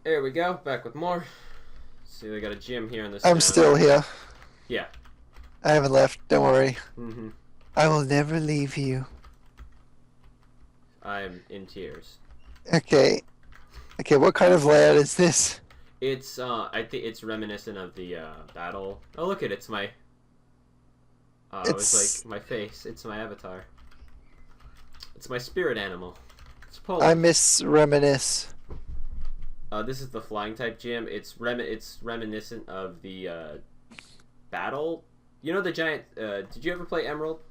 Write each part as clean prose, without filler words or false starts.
There we go, back with more. See, we got a gym here in this I'm town. still here. Yeah. I haven't left. Don't worry. Mm-hmm. I will never leave you. I'm in tears. Okay. Okay, what kind of layout is this? It's, I think it's reminiscent of the, battle. Oh, look at it, it's my, it's It's... like my face. It's my avatar. It's my spirit animal. It's I Poland. miss reminisce. This is the flying type gym. It's reminiscent of the, battle. You know the giant, did you ever play Emerald?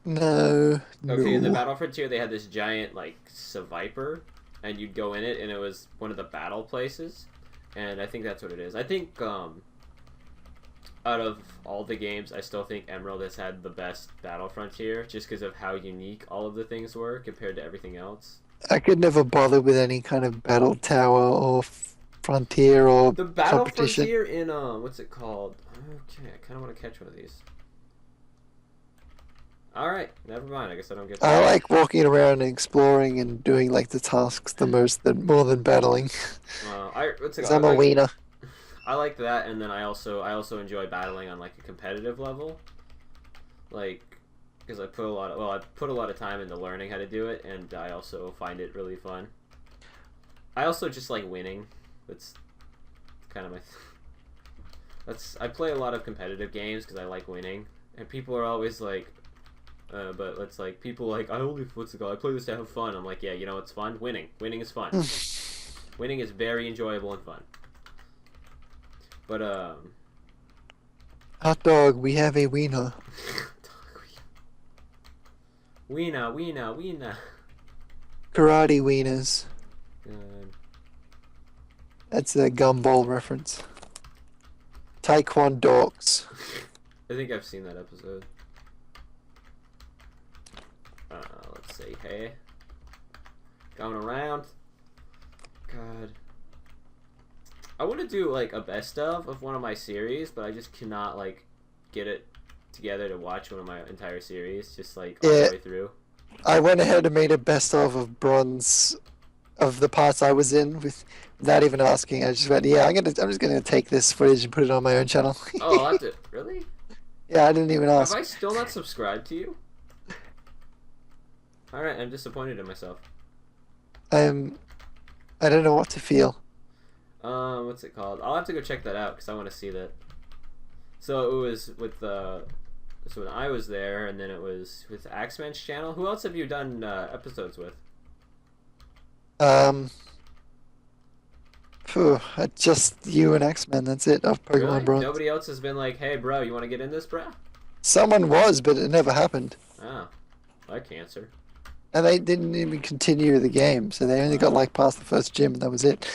No. Okay, in the No. Battle Frontier, they had this giant, like, Viper, and you'd go in it, and it was one of the battle places, and I think that's what it is. I think, out of all the games, I still think Emerald has had the best Battle Frontier, just because of how unique all of the things were compared to everything else. I could never bother with any kind of battle tower or frontier or The Battle competition. Frontier in, what's it called? Okay, I kind of want to catch one of these. Alright, never mind, I guess I don't get I that. like walking around and exploring and doing like the tasks the most than more than battling. What's it Because called? I'm a wiener. I like that, and then I also enjoy battling on like a competitive level, like because I put a lot of time into learning how to do it, and I also find it really fun. I also just like winning. That's kind of my. I play a lot of competitive games because I like winning, and people are always like, but it's like people like what's it called? I play this to have fun. I'm like, yeah, you know what's fun? Winning. Winning is fun. Winning is very enjoyable and fun. But Hot dog, we have a wiener. Weena. Karate wieners. Good. That's a gumball reference. Taekwondo dogs. I think I've seen that episode. Let's see. Hey, going around. God, I want to do like a best of one of my series, but I just cannot like get it together to watch one of my entire series, just like all Yeah, the way through. I went ahead and made a best of bronze of the parts I was in without even asking. I just went, yeah, I'm just gonna take this footage and put it on my own channel. Oh, I'll have to really. Yeah, I didn't even Have ask. I still not subscribed to you? All right, I'm disappointed in myself. I'm I don't know what to feel. What's it called? I'll have to go check that out because I want to see that. So it was with the. So when I was there, and then it was with Axeman's channel. Who else have you done episodes with? Um, just you and X-Men. That's it. Of Pokemon Really? Bronze. Nobody else has been like, "Hey, bro, you want to get in this, bro?" Someone was, but it never happened. Oh, like cancer. And they didn't even continue the game, so they only got Oh. like past the first gym, and that was it.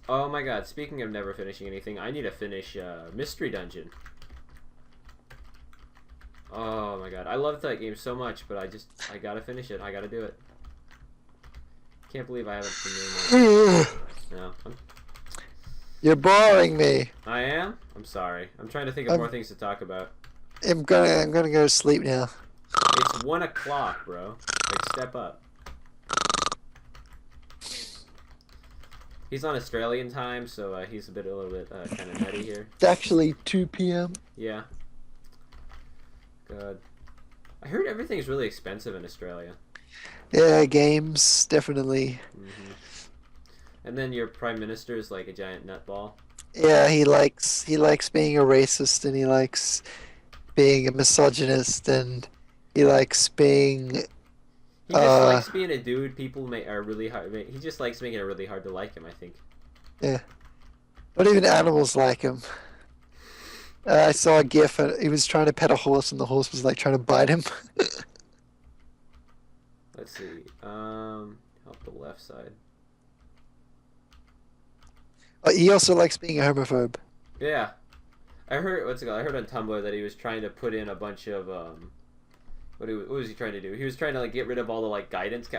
Oh my God! Speaking of never finishing anything, I need to finish Mystery Dungeon. Oh my God, I love that game so much, but I gotta finish it. I gotta do it. Can't believe I haven't been doing that. No, You're boring me. I am. I'm sorry. I'm trying to think of more things to talk about. I'm gonna go to sleep now. It's 1 o'clock, bro. Like, step up. He's on Australian time, so he's a little bit kind of nutty here. It's actually 2 p.m. Yeah. Good. I heard everything's really expensive in Australia. Yeah, games definitely. Hmm. And then your prime minister is like a giant nutball. Yeah, he likes being a racist, and he likes being a misogynist, and he likes being He just uh likes being a dude. Are really hard. He just likes making it really hard to like him, I think. yeah. Not even animals like him. I saw a gif, and he was trying to pet a horse, and the horse was like trying to bite him. Let's see. Help the left side. He also likes being a homophobe. Yeah. I heard what's it called? I heard on Tumblr that he was trying to put in a bunch of what was he trying to do? He was trying to like get rid of all the like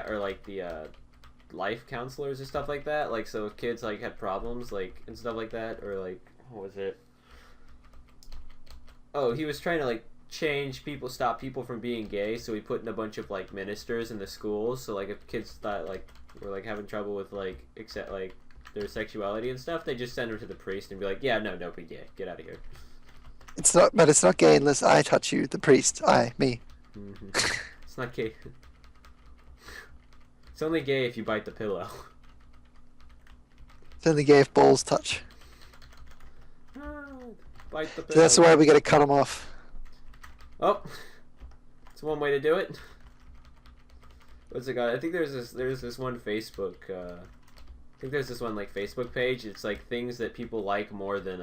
or like the life counselors or stuff like that. Like so if kids like had problems like and stuff like that or like what was it? Oh, he was trying to like stop people from being gay. So he put in a bunch of like ministers in the schools. So like if kids thought like were like having trouble with like accept like their sexuality and stuff, they just send her to the priest and be like, yeah, no, don't be gay, get out of here. But it's not gay unless I touch you, the priest. Me. Mm-hmm. It's not gay. It's only gay if you bite the pillow. It's only gay if balls touch. Bite the pillow. So that's why we gotta cut them off. Oh, it's one way to do it. What's it called? I think there's this one Facebook. I think there's this one like Facebook page. It's like things that people like more than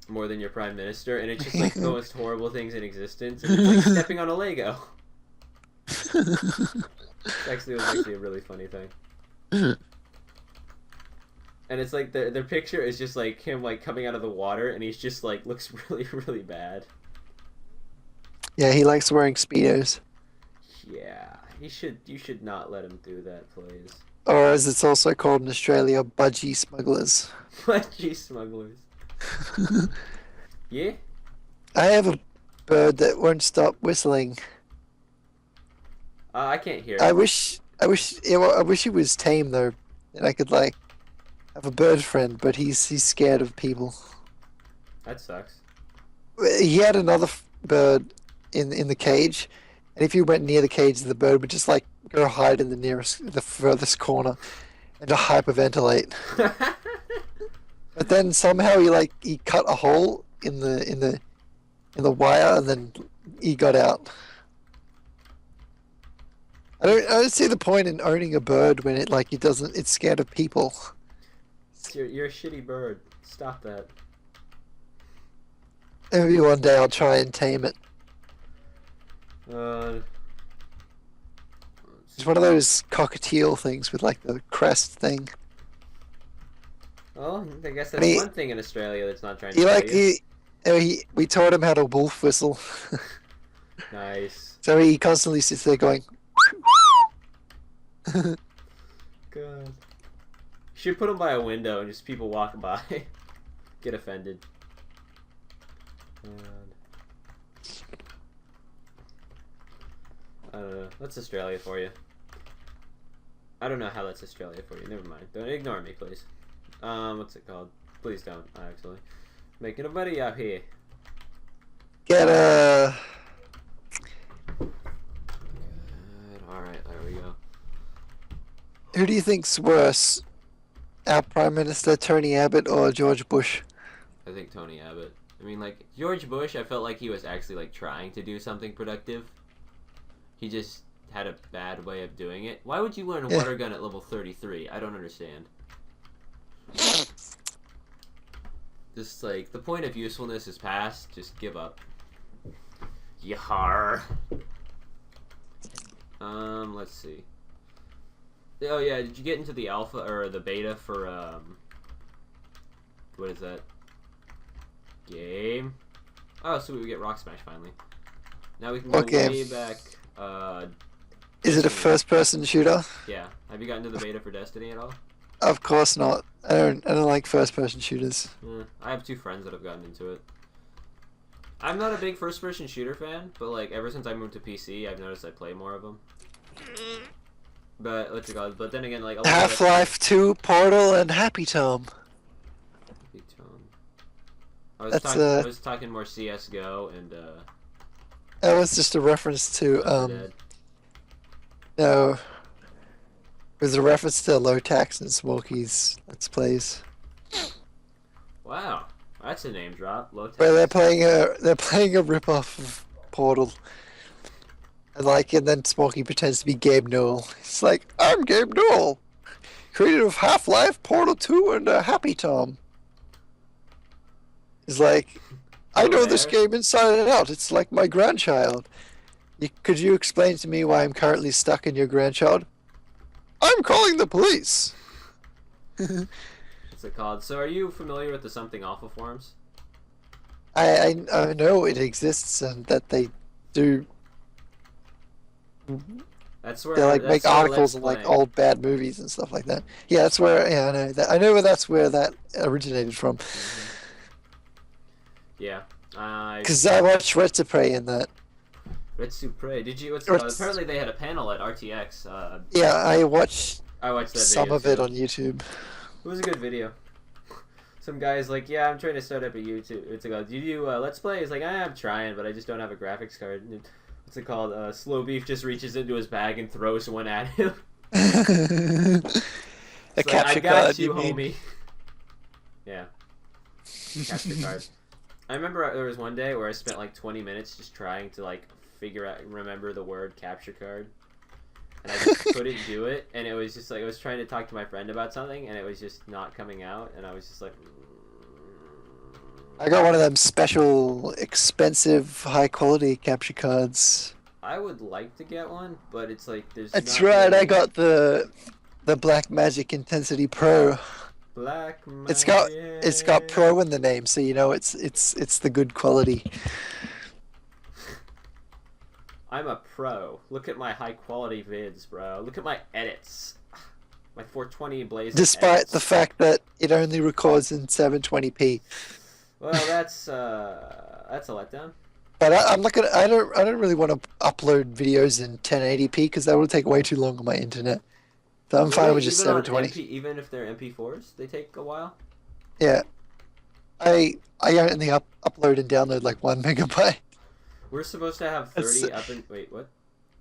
your prime minister, and it's just like the most horrible things in existence. And it's like stepping on a Lego. It was actually a really funny thing. And it's like their picture is just like him like coming out of the water, and he's just like looks really really bad. Yeah, he likes wearing Speedos. Yeah, you should not let him do that, please. Or as it's also called in Australia, budgie smugglers. Budgie smugglers. Yeah? I have a bird that won't stop whistling. I can't hear it. I wish he was tame though, and I could like have a bird friend, but he's scared of people. That sucks. He had another bird in the cage, and if you went near the cage, the bird would just like go hide in the furthest corner and to hyperventilate. But then somehow he cut a hole in the wire, and then he got out. I don't see the point in owning a bird when it's scared of people. You're a shitty bird. Stop that. Maybe one day I'll try and tame it. It's one of those cockatiel things with like the crest thing. Well, I guess that's one thing in Australia that's not trying to tell you. We taught him how to wolf whistle. Nice. So he constantly sits there going. God. You should put him by a window and just people walking by get offended. I don't know. That's Australia for you. I don't know how that's Australia for you. Never mind. Don't ignore me, please. What's it called? Please don't, actually. Making a buddy out here. Get a... Good. Alright, there we go. Who do you think's worse? Our Prime Minister, Tony Abbott, or George Bush? I think Tony Abbott. I mean, like, George Bush, I felt like he was actually, like, trying to do something productive. He just had a bad way of doing it. Why would you learn a water gun at level 33? I don't understand. Just, like, the point of usefulness is past. Just give up. Yar. Let's see. Oh, yeah, did you get into the alpha, or the beta for, what is that? Game? Oh, so we get Rock Smash finally. Now we can go way back, Is it a first-person shooter? Yeah. Have you gotten to the beta for Destiny at all? Of course not. I don't like first-person shooters. I have 2 friends that have gotten into it. I'm not a big first-person shooter fan, but like ever since I moved to PC, I've noticed I play more of them. But what's it called? But then again, like Half-Life 2, Portal, and Happy Tom. Happy Tom. I was talking more CS:GO and That was just a reference to no. It was a reference to Low Tax and Smokey's Let's Plays. Wow, that's a name drop. Low Tax. Where they're playing a rip-off of Portal. And then Smokey pretends to be Gabe Newell. He's like, I'm Gabe Newell, creator of Half-Life, Portal 2, and Happy Tom. He's like, I know this game inside and out. It's like my grandchild. Could you explain to me why I'm currently stuck in your grandchild? I'm calling the police. What's it called? So are you familiar with the Something Awful forums? I know it exists and that they do. That's where they like that's make where articles of like old bad movies and stuff like that. Yeah, that's where. Yeah, I know that. I know that's where that originated from. Yeah. Because I watched Red to Prey in that. Red Supre. Did you? Apparently they had a panel at RTX. Yeah, I watched I watched that some video of it too. on YouTube. It was a good video. Some guy's like, yeah, I'm trying to start up a YouTube. It's like, do you Let's Play? He's like, I'm trying, but I just don't have a graphics card. And what's it called? Slow Beef just reaches into his bag and throws one at him. A It's like, capture I got card, you, mean? homie. Yeah, capture card. I remember there was one day where I spent like 20 minutes just trying to like remember the word capture card, and I just couldn't do it. And it was just like I was trying to talk to my friend about something, and it was just not coming out. And I was just like, I got one of them special, expensive, high-quality capture cards. I would like to get one, but it's like there's. That's not right. I really got the Black Magic Intensity Pro. Black. It's got Pro in the name, so you know it's the good quality. I'm a pro. Look at my high quality vids, bro. Look at my edits. My 420 Blaze. Despite edits. the fact that it only records in 720p. Well, that's a letdown. But I'm not gonna. I don't really want to upload videos in 1080p because that would take way too long on my internet. So I'm fine with just Even on 720. even if they're MP4s, they take a while. Yeah, I only upload and download like 1 megabyte. We're supposed to have 30 up and wait, what?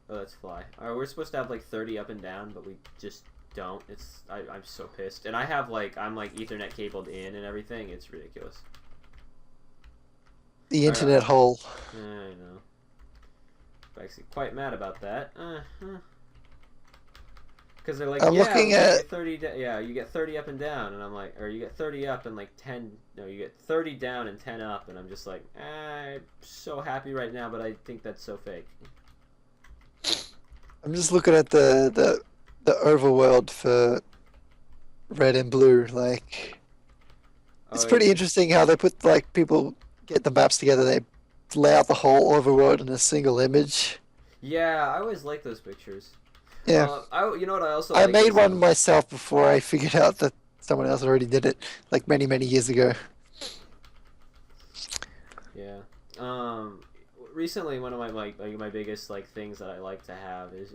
Oh, that's fly. We're supposed to have like 30 up and down, but we just don't. I'm so pissed, and I'm like Ethernet cabled in and everything. It's ridiculous. The internet hole. I know. I'm actually quite mad about that. Because they're like, I'm looking at 30. Yeah, you get 30 up and down, and I'm like, or you get 30 up and like 10. No, you get 30 down and 10 up, and I'm just like, I'm so happy right now, but I think that's so fake. I'm just looking at the overworld for red and blue. Like, it's pretty interesting how they put like people get the maps together. They lay out the whole overworld in a single image. Yeah, I always like those pictures. Yeah. You know what I also I like made is, one myself before I figured out that someone else already did it, like many years ago. Yeah. Recently, one of my biggest like things that I like to have is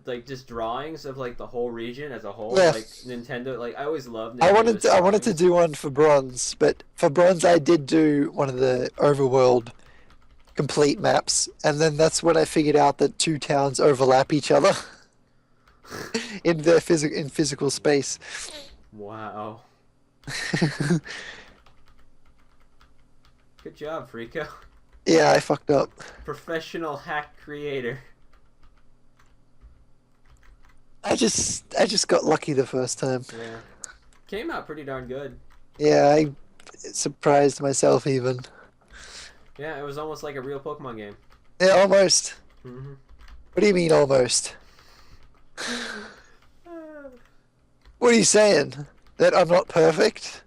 like just drawings of like the whole region as a whole. Yeah. Like Nintendo, like I always loved. I Nintendo's wanted to drawings. do one for bronze, but for bronze I did do one of the overworld complete maps, and then that's when I figured out that two towns overlap each other in their physical space. Wow. Good job, Frico. Yeah, I fucked up. Professional hack creator. I just got lucky the first time. Yeah. Came out pretty darn good. Yeah, I surprised myself even. Yeah, it was almost like a real Pokemon game. Yeah, almost. Mm-hmm. What do you mean almost? What are you saying? That I'm not perfect?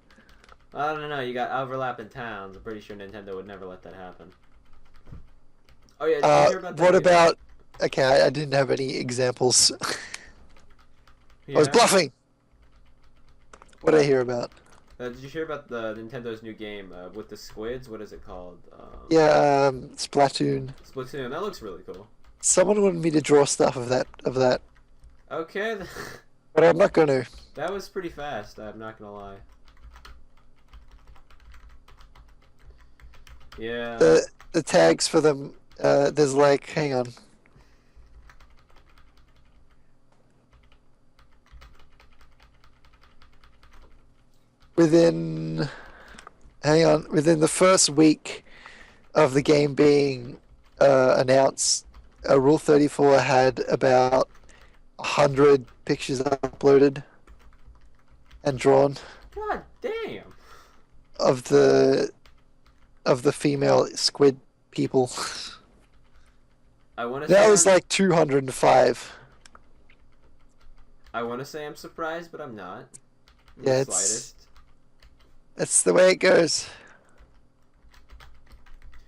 I don't know. You got overlapping towns. I'm pretty sure Nintendo would never let that happen. Oh yeah. Did you hear about that? What about? Okay, I didn't have any examples. Yeah. I was bluffing. What did I hear about? Did you hear about the Nintendo's new game with the squids? What is it called? Yeah, Splatoon. Splatoon. That looks really cool. Someone wanted me to draw stuff of that, Okay. but I'm not gonna. That was pretty fast. I'm not gonna lie. Yeah. The tags for them. There's like, hang on. Within the first week of the game being announced, Rule 34 had about 100 pictures uploaded and drawn God damn. of the female squid people. I want to. That was like 205. I want to say I'm surprised, but I'm not. Yeah, The slightest. That's the way it goes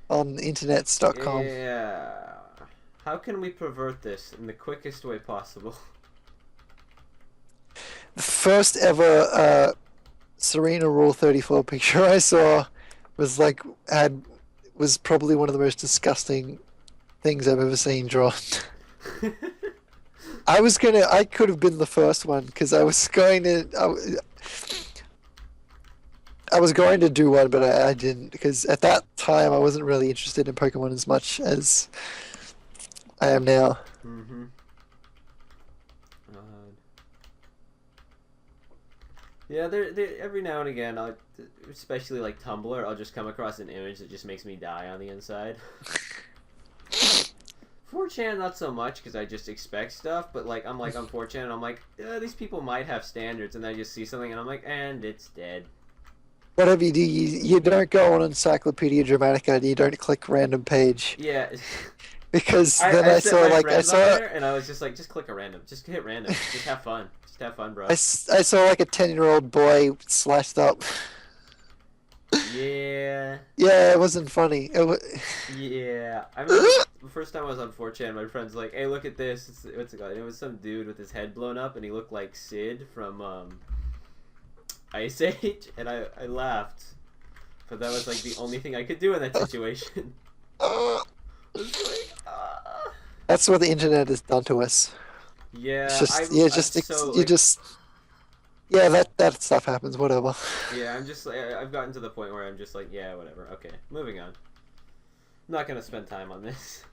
on internets.com. Yeah. How can we pervert this in the quickest way possible? The first Ever Serena Rule 34 picture I saw was was probably one of the most disgusting things I've ever seen drawn. I could have been the first one because I was going to do one, but I didn't because at that time I wasn't really interested in Pokemon as much as I am now. Mm-hmm. Yeah, every now and again, especially like Tumblr, I'll just come across an image that just makes me die on the inside. 4chan, not so much, because I just expect stuff, but like I'm on 4chan and I'm like, these people might have standards, and I just see something and I'm like, and it's dead. Whatever you do, you don't go on Encyclopedia Dramatica and you don't click random page. Yeah. Because then I saw there, and I was just like, just click a random, just hit random, just have fun. Have fun, bro. I saw like a 10-year-old boy slashed up. Yeah. Yeah, it wasn't funny. Yeah. I remember the first time I was on 4chan, my friend's like, hey, look at this. What's it called? And it was some dude with his head blown up, and he looked like Sid from Ice Age, and I laughed. But that was like the only thing I could do in that situation. That's what the internet has done to us. Yeah, that stuff happens. Whatever. Yeah, I've gotten to the point where I'm just like, yeah, whatever. Okay, moving on. I'm not gonna spend time on this.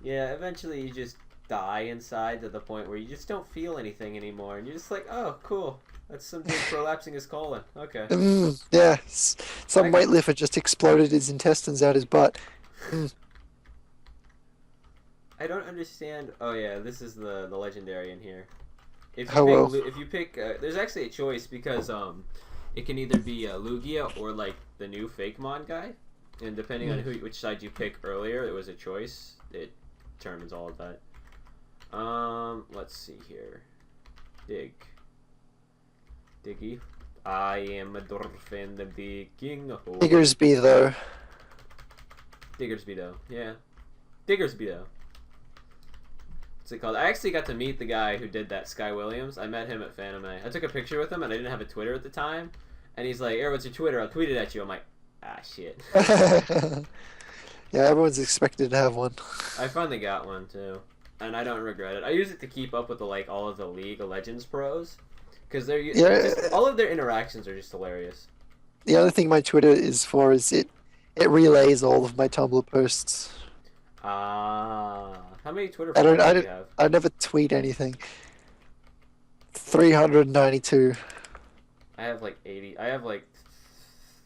Yeah, eventually you just die inside to the point where you just don't feel anything anymore, and you're just like, oh, cool. That's some dude prolapsing his colon. Okay. Yeah, some weightlifter just exploded his intestines out his butt. I don't understand. Oh yeah, this is the legendary in here. If you pick, there's actually a choice because it can either be Lugia or like the new Fakemon guy, and depending on which side you pick earlier, it was a choice. It determines all of that. Let's see here. Diggy. I am a Dorfin, the digging hole. Diggersby though. Diggersby though, yeah. Diggersby though. What's it called? I actually got to meet the guy who did that, Sky Williams. I met him at Fanime. I took a picture with him, and I didn't have a Twitter at the time. And he's like, what's your Twitter? I'll tweet it at you. I'm like, shit. Yeah, everyone's expected to have one. I finally got one, too. And I don't regret it. I use it to keep up with all of the League of Legends pros. Because all of their interactions are just hilarious. The other thing my Twitter is for is it relays all of my Tumblr posts. How many Twitter followers do you have? I never tweet anything. 392. I have like 80. I have like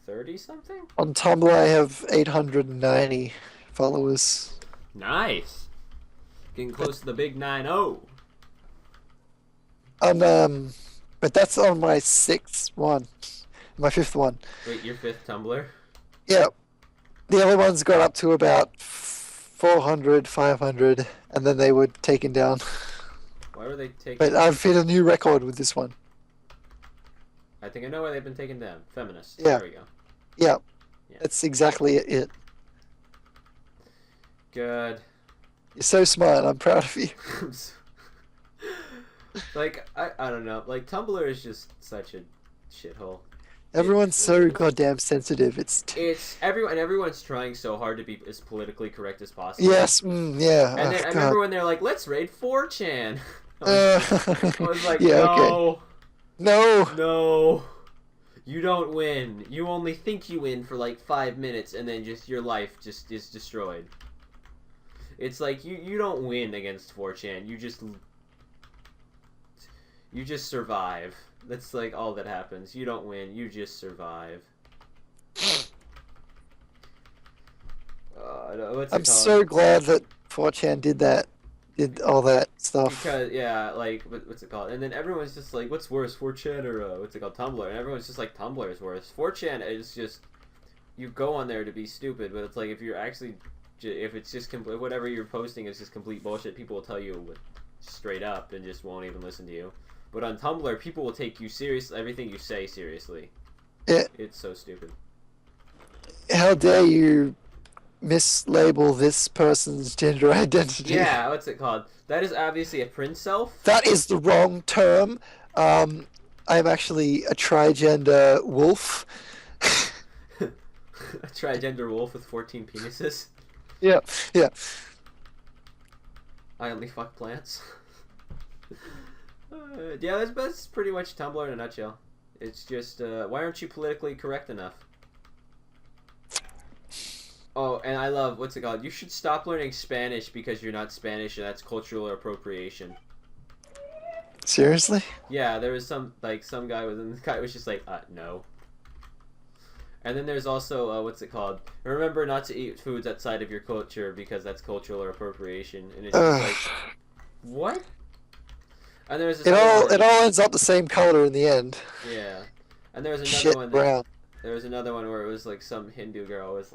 30 something? On Tumblr I have 890 followers. Nice. Getting close to the big 9-0. But that's on my 6th one. My 5th one. Wait, your 5th Tumblr? Yeah. The other ones got up to about 400, 500, and then they were taken down. Why were they taken But I've hit a new record with this one. I think I know why they've been taken down. Feminists. Yeah. There we go. Yeah. That's exactly it. Good. You're so smart. I'm proud of you. Like, I don't know. Like, Tumblr is just such a shithole. Everyone's so goddamn sensitive. Everyone's trying so hard to be as politically correct as possible. Yes, yeah. And then I remember when they're like, "Let's raid 4chan." I was like, yeah, no, okay. No. You don't win. You only think you win for like 5 minutes, and then just your life just is destroyed. It's like you don't win against 4chan. You just survive. That's like all that happens. You don't win. You just survive. I'm so glad that 4chan did all that stuff. Because like what's it called? And then everyone's just like, what's worse, 4chan or what's it called, Tumblr? And everyone's just like, Tumblr is worse. 4chan is just you go on there to be stupid, but it's like if it's just whatever you're posting is just complete bullshit, people will tell you straight up and just won't even listen to you. But on Tumblr, people will take you seriously, everything you say seriously. It's so stupid. How dare you mislabel this person's gender identity? Yeah, what's it called? That is obviously a prince self. That is the wrong term. I'm actually a trigender wolf. A trigender wolf with 14 penises. Yeah, yeah. I only fuck plants. Yeah, that's pretty much Tumblr in a nutshell. It's just, why aren't you politically correct enough? Oh, and I love, what's it called? You should stop learning Spanish because you're not Spanish and that's cultural appropriation. Seriously? Yeah, there was some guy the guy was just like, no. And then there's also, what's it called? Remember not to eat foods outside of your culture because that's cultural appropriation. And it's just like, what? And there's this it all ends up the same color in the end. Yeah. And there was another Shit one brown. there was another one where it was like some Hindu girl was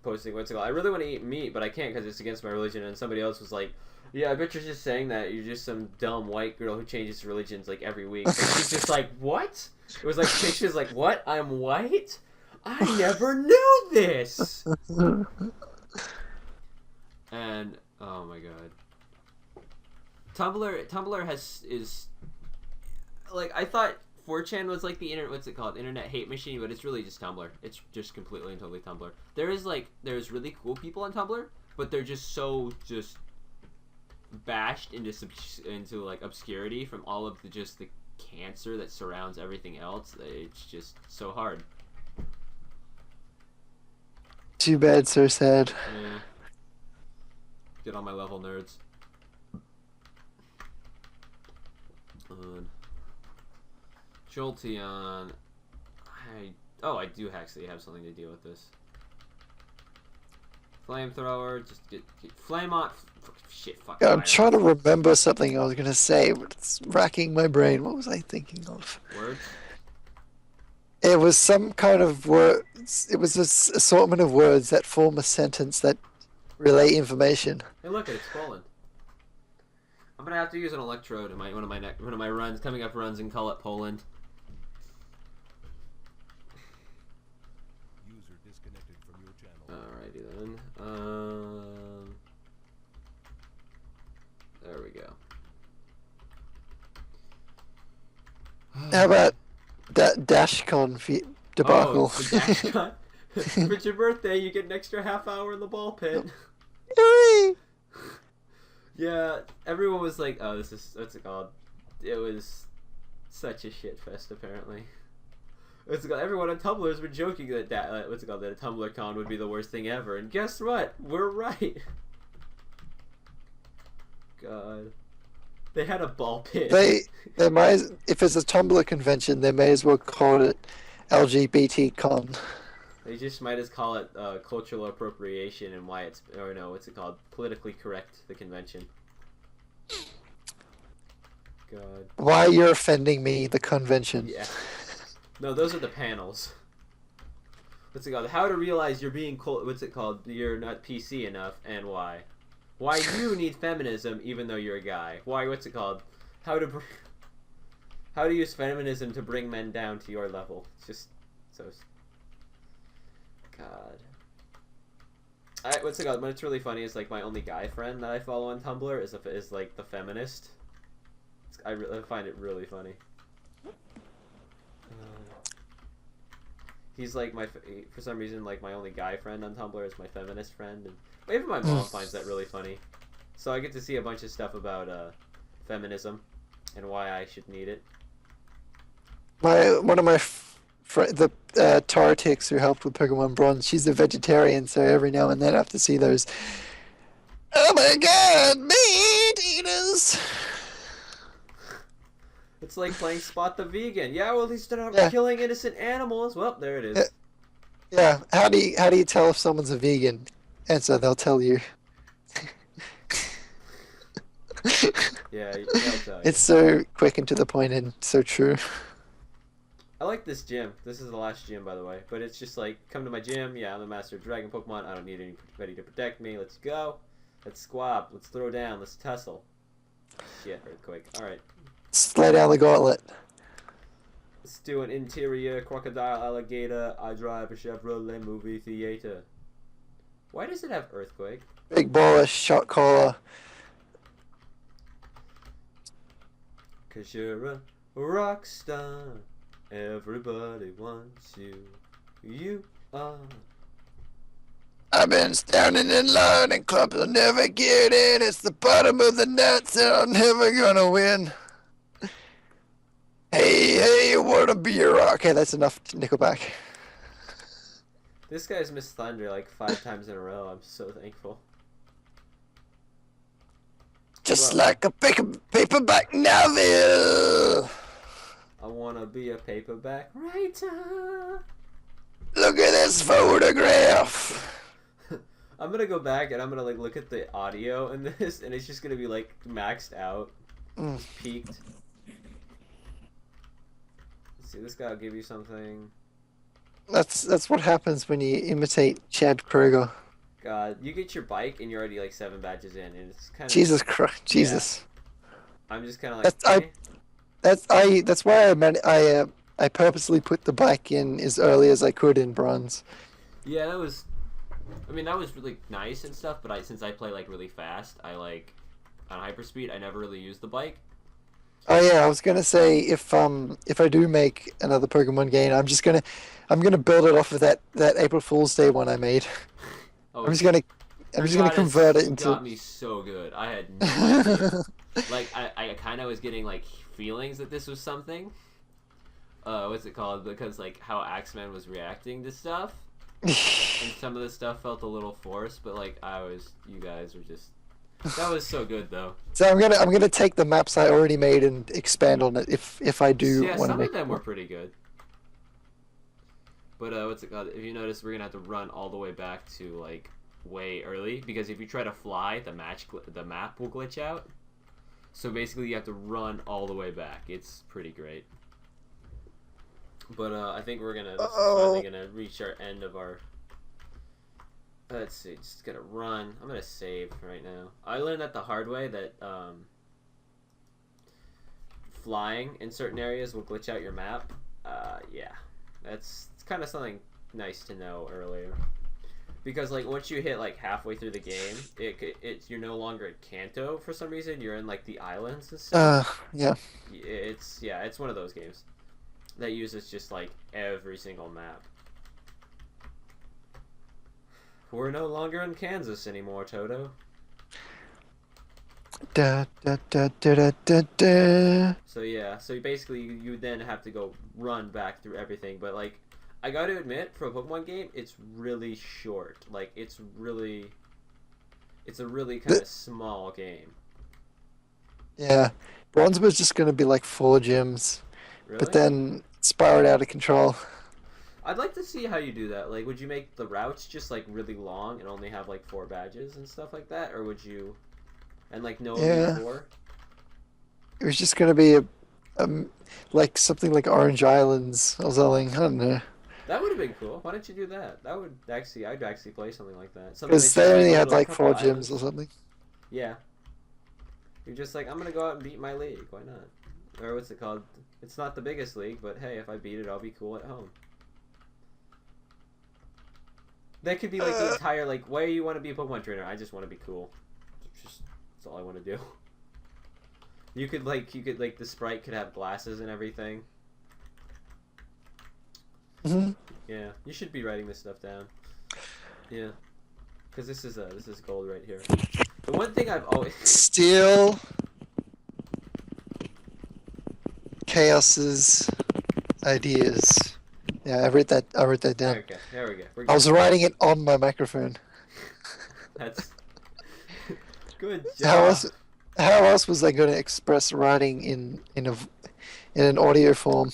posting, what's it called? I really want to eat meat, but I can't because it's against my religion. And somebody else was like, yeah, I bet you're just saying that. You're just some dumb white girl who changes religions like every week. And she's just like, what? It was like pictures like, what? I'm white? I never knew this. And oh my god, Tumblr is like, I thought 4chan was like the internet. What's it called? Internet hate machine, but it's really just Tumblr. It's just completely and totally Tumblr. There's really cool people on Tumblr, but they're just so bashed into like obscurity from all of the cancer that surrounds everything else. It's just so hard. Too bad, so sad. Yeah. Get on my level, nerds. Jolteon. I do actually have something to deal with this. Flamethrower, just get flame on. Shit, fuck. Yeah, I'm trying to remember something I was gonna say, but it's racking my brain. What was I thinking of? Words? It was some kind of words. It was this assortment of words that form a sentence that relay information. Hey, look, it's swollen. I'm gonna have to use an electrode in one of my runs, coming up runs, and call it Poland. User disconnected from your channel. Alrighty then. There we go. How about that DashCon debacle? Oh, the DashCon. For your birthday, you get an extra half hour in the ball pit. Yay! Yeah, everyone was like, "Oh, this is what's it called?" It was such a shit fest, apparently. What's it called? Everyone on Tumblr has been joking that what's it called? That a Tumblr con would be the worst thing ever, and guess what? We're right. God, they had a ball pit. They might, if it's a Tumblr convention, they may as well call it LGBT con. They just might as call it cultural appropriation and why it's, or no, what's it called? Politically correct, the convention. God. Why you're offending me, the convention. Yeah. No, those are the panels. What's it called? How to realize you're being, what's it called? You're not PC enough, and why. Why you need feminism even though you're a guy. Why, what's it called? How to use feminism to bring men down to your level. It's just so... God. What's it called? What's really funny is like my only guy friend that I follow on Tumblr is like the feminist. I find it really funny. He's like for some reason like my only guy friend on Tumblr is my feminist friend, and even my mom finds that really funny. So I get to see a bunch of stuff about feminism and why I should need it. One of my the Taratix who helped with Pokemon Bronze, she's a vegetarian, so every now and then I have to see those. Oh my God, meat eaters! It's like playing Spot the Vegan. Yeah, well, he's not killing innocent animals. Well, there it is. Yeah. How do you tell if someone's a vegan? Answer, they'll tell you. Yeah, they'll tell you. It's so quick and to the point and so true. I like this gym. This is the last gym, by the way. But it's just like, come to my gym. Yeah, I'm the master of Dragon Pokemon. I don't need anybody to protect me. Let's go. Let's squab. Let's throw down. Let's tussle. Shit, earthquake. Alright. Slay down the gauntlet. Let's do an interior crocodile alligator. I drive a Chevrolet movie theater. Why does it have earthquake? Big baller, shot caller. Cause you're a rock star. Everybody wants you. You are I've been standing in line and clubs will never get in. It's the bottom of the nuts and I'm never gonna win. Hey, you wanna be a rock? Okay, that's enough Nickelback. This guy's missed Thunder like 5 times in a row. I'm so thankful. Just Well, like a paperback novel. I wanna be a paperback writer. Look at this photograph. I'm gonna go back and I'm gonna like look at the audio in this, and it's just gonna be like maxed out, peaked. Let's see, this guy will give you something. That's what happens when you imitate Chad Kroeger. God, you get your bike and you're already like 7 badges in, and it's kind of. Jesus Christ, Jesus. I'm just kind of like. That's why I purposely put the bike in as early as I could in bronze. Yeah, that was. I mean, that was really nice and stuff, but since I play like really fast, I like on hyperspeed. I never really use the bike. Oh yeah, I was gonna say if I do make another Pokemon game, I'm gonna build it off of that April Fool's Day one I made. Oh, I'm just gonna convert it into. Got me so good. I had no idea. Like I kind of was getting like feelings that this was something. What's it called? Because like how Axeman was reacting to stuff, and some of the stuff felt a little forced. But like you guys were just. That was so good though. So I'm gonna take the maps I already made and expand on it if I do Yeah, want to some make of them were pretty good. But what's it called? If you notice, we're gonna have to run all the way back to like way early because if you try to fly, the map will glitch out. So basically, you have to run all the way back. It's pretty great. But I think this is finally gonna reach our end of our. Let's see, just gotta run. I'm gonna save right now. I learned that the hard way that flying in certain areas will glitch out your map. Yeah, it's kind of something nice to know earlier. Because like once you hit like halfway through the game, you're no longer at Kanto for some reason. You're in like the islands and stuff. Yeah. It's one of those games that uses just like every single map. We're no longer in Kansas anymore, Toto. Da, da, da, da, da, da, da. So yeah, so basically you then have to go run back through everything. But like, I got to admit, for a Pokemon game, it's really short. Like, it's a really kind of small game. Yeah, bronze was just gonna be like 4 gyms, Really? but then it spiraled out of control. I'd like to see how you do that. Like, would you make the routes just like really long and only have like 4 badges and stuff like that, or would you, and like no Yeah. Elite Four? It was just gonna be like something like Orange Islands or something. I don't know. That would have been cool. Why don't you do that? I'd actually play something like that. Something Because that you they only go had to, like a 4 couple gyms islands. or something. Yeah. You're just like, I'm gonna go out and beat my league. Why not? Or what's it called? It's not the biggest league, but hey, if I beat it, I'll be cool at home. That could be like the entire like, why do you want to be a Pokemon trainer? I just want to be cool. That's all I want to do. You could like the sprite could have glasses and everything. Hmm. Yeah, you should be writing this stuff down. Yeah, because this is gold right here. The one thing I've always Steel Chaos's ideas. Yeah, I wrote that down. okay, there we go. We're I good. was writing it on my microphone. That's good How job. else was I going to express writing in an audio form?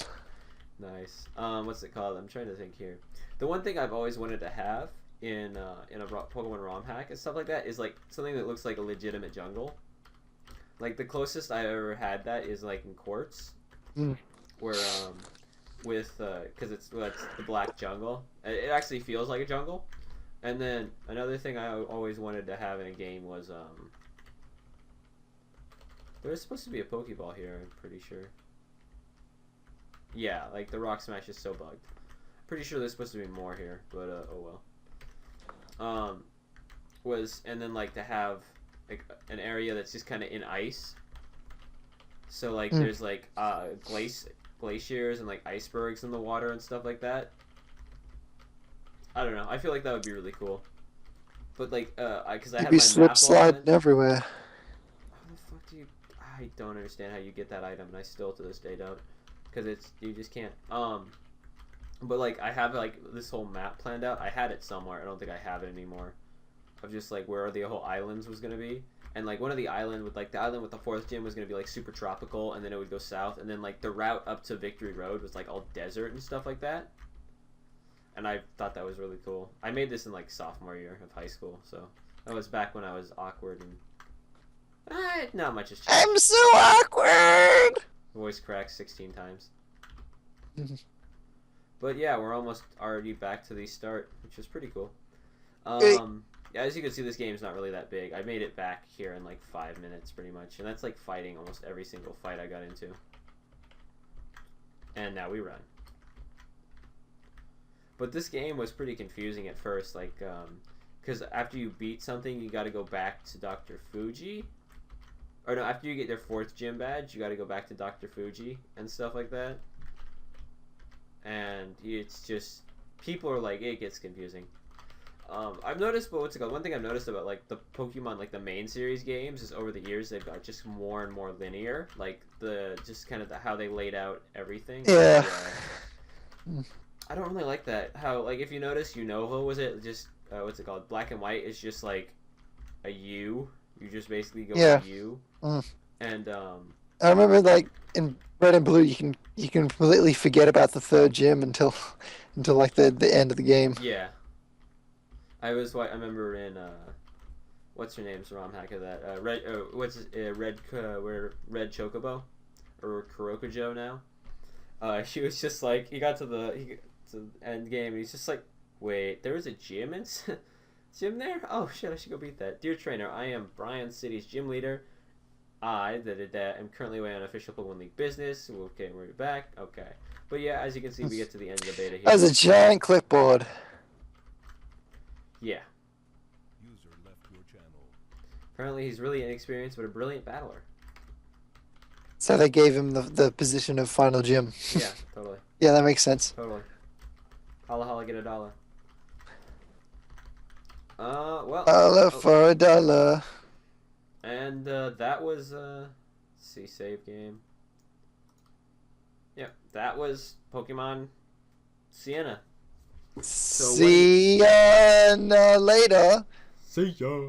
Nice. What's it called? I'm trying to think here. The one thing I've always wanted to have in a Pokemon ROM hack and stuff like that is like something that looks like a legitimate jungle. Like the closest I ever had that is like in Quartz, where because it's the black jungle. It actually feels like a jungle. And then another thing I always wanted to have in a game was there was supposed to be a Pokeball here. I'm pretty sure. Yeah, like the Rock Smash is so bugged. Pretty sure there's supposed to be more here, but oh well. And then like to have like an area that's just kind of in ice. So like there's like glaciers and like icebergs in the water and stuff like that. I don't know. I feel like that would be really cool. But like, because I You'd had be my slip map all sliding done. everywhere. How the fuck do you? I don't understand how you get that item, and I still to this day don't. Because you just can't. But like I have like this whole map planned out. I had it somewhere. I don't think I have it anymore. Of just like where the whole islands was gonna be, and like one of the island with like the island with the fourth gym was gonna be like super tropical, and then it would go south, and then like the route up to Victory Road was like all desert and stuff like that. And I thought that was really cool. I made this in like sophomore year of high school, so that was back when I was awkward and not much has changed. I'm so awkward. Voice cracked 16 times. But yeah, we're almost already back to the start, which is pretty cool. Yeah, as you can see, this game's not really that big. I made it back here in like 5 minutes, pretty much, and that's like fighting almost every single fight I got into. And now we run. But this game was pretty confusing at first, like, because after you beat something, you got to go back to Dr. Fuji. Or no, after you get your fourth gym badge, you got to go back to Dr. Fuji and stuff like that. And it's just, people are like, it gets confusing. I've noticed, but what's it called? One thing I've noticed about like the Pokemon, like the main series games, is over the years they've got just more and more linear. Like just kind of how they laid out everything. Yeah. I don't really like that. How like if you notice, Unova was it just what's it called? Black and White is just like a U. You just basically go Yeah. U. And I remember like in Red and Blue, you can completely forget about the third gym until like the end of the game. yeah. I remember in what's her name's ROM hack of that Red Red Chocobo or Kurokojo now. She was just like he got to the end game and he's just like, wait, there was a gym gym there? Oh shit, I should go beat that. Dear trainer, I am Bryan City's gym leader. I am currently away on official Pokemon League business. Okay, we're back. Okay, but yeah, as you can see, we get to the end of the beta here. That was a giant clipboard. Yeah. User left your channel. Apparently, he's really inexperienced, but a brilliant battler. So they gave him the position of final gym. Yeah, totally. Yeah, that makes sense. Totally. Holla holla, get $1. Well. $1 for $1. And that was see save game. Yep, that was Pokemon Sienna. So See ya later. See ya.